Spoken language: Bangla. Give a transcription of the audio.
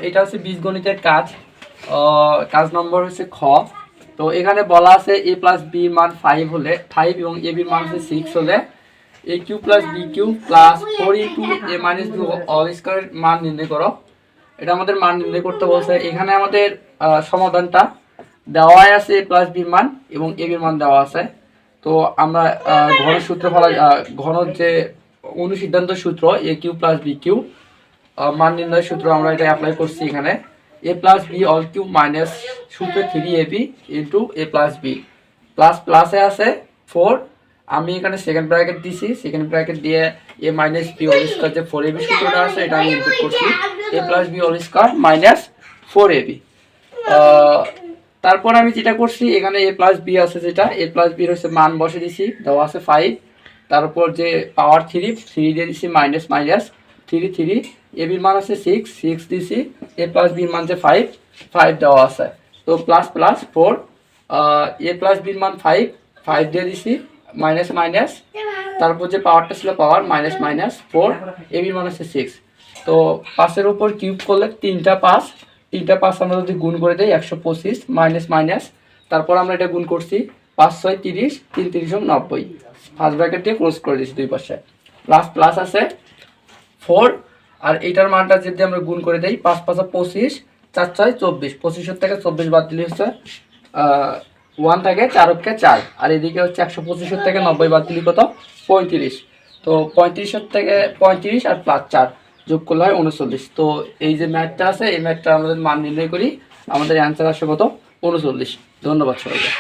এটা হচ্ছে বীজগণিতের কাজ। কাজ নম্বর হচ্ছে খ। তো এখানে বলা আছে a প্লাস বি মান 5 হলে 5 এবং a বির মান হচ্ছে 6 হলে a Q plus B Q plus 4 into a minus B whole স্কয়ারের মান নির্ণয় করো। এটা আমাদের মান নির্ণয় করতে বলছে। এখানে আমাদের সমাধানটা দেওয়া আছে a প্লাস বি মান এবং a বির মান দেওয়া আছে। তো আমরা ঘন সূত্র ঘনর যে অনুসিদ্ধান্ত সূত্র a Q plus B cube মান নির্ণয় সূত্র আমরা এটা অ্যাপ্লাই করছি এখানে। a plus b all cube minus সূত্র 3ab into a plus b plus প্লাসে আছে 4। আমি এখানে সেকেন্ড ব্র্যাকেট দিছি, সেকেন্ড ব্র্যাকেট দিয়ে a minus B all square যে 4ab সূত্রটা আছে এটা আমি ইনপুট করছি, a plus b all square minus 4ab। তারপর আমি যেটা করছি এখানে a প্লাস বি আছে, যেটা a প্লাস বির হচ্ছে মান বসে দিছি, দেওয়া আছে 5। তারপর যে পাওয়ার 3 দিয়ে দিছি মাইনাস মাইনাস 3 a বির মান আছে 6 দিছি, a প্লাস বির মান যে 5 দেওয়া আছে। তো প্লাস প্লাস 4 a প্লাস বির মান 5 দিয়ে দিছি মাইনাস মাইনাস, তারপর যে পাওয়ারটা ছিল পাওয়ার মাইনাস মাইনাস 4 a বির মান আছে 6। তো 5-এর উপর কিউব করলে 3টা 5 আমরা যদি গুণ করে দেই 125 মাইনাস মাইনাস, তারপর আমরা এটা গুণ করছি 5 6 30 3 30 90, ফার্স্ট ব্র্যাকেট দিয়ে ক্লোজ করে দিচ্ছি দুই পাশে। প্লাস প্লাস আছে 4 আর এইটার মানটা যদি আমরা গুণ করে দেই 5 5 25 4 6 24, 25 থেকে 24 বাদ দিলে হচ্ছে 1 থাকে 4 কে 4, আর এদিকে হচ্ছে 125 থেকে 90 বাদ দিলে কত 35। তো 35 থেকে 35 আর প্লাস 4 যোগ করলে হয় 39। তো এই যে ম্যাথটা আছে এই ম্যাথটা আমাদের মান নির্ণয় করি, আমাদের অ্যান্সার আসে কত 39। ধন্যবাদ সবাইকে।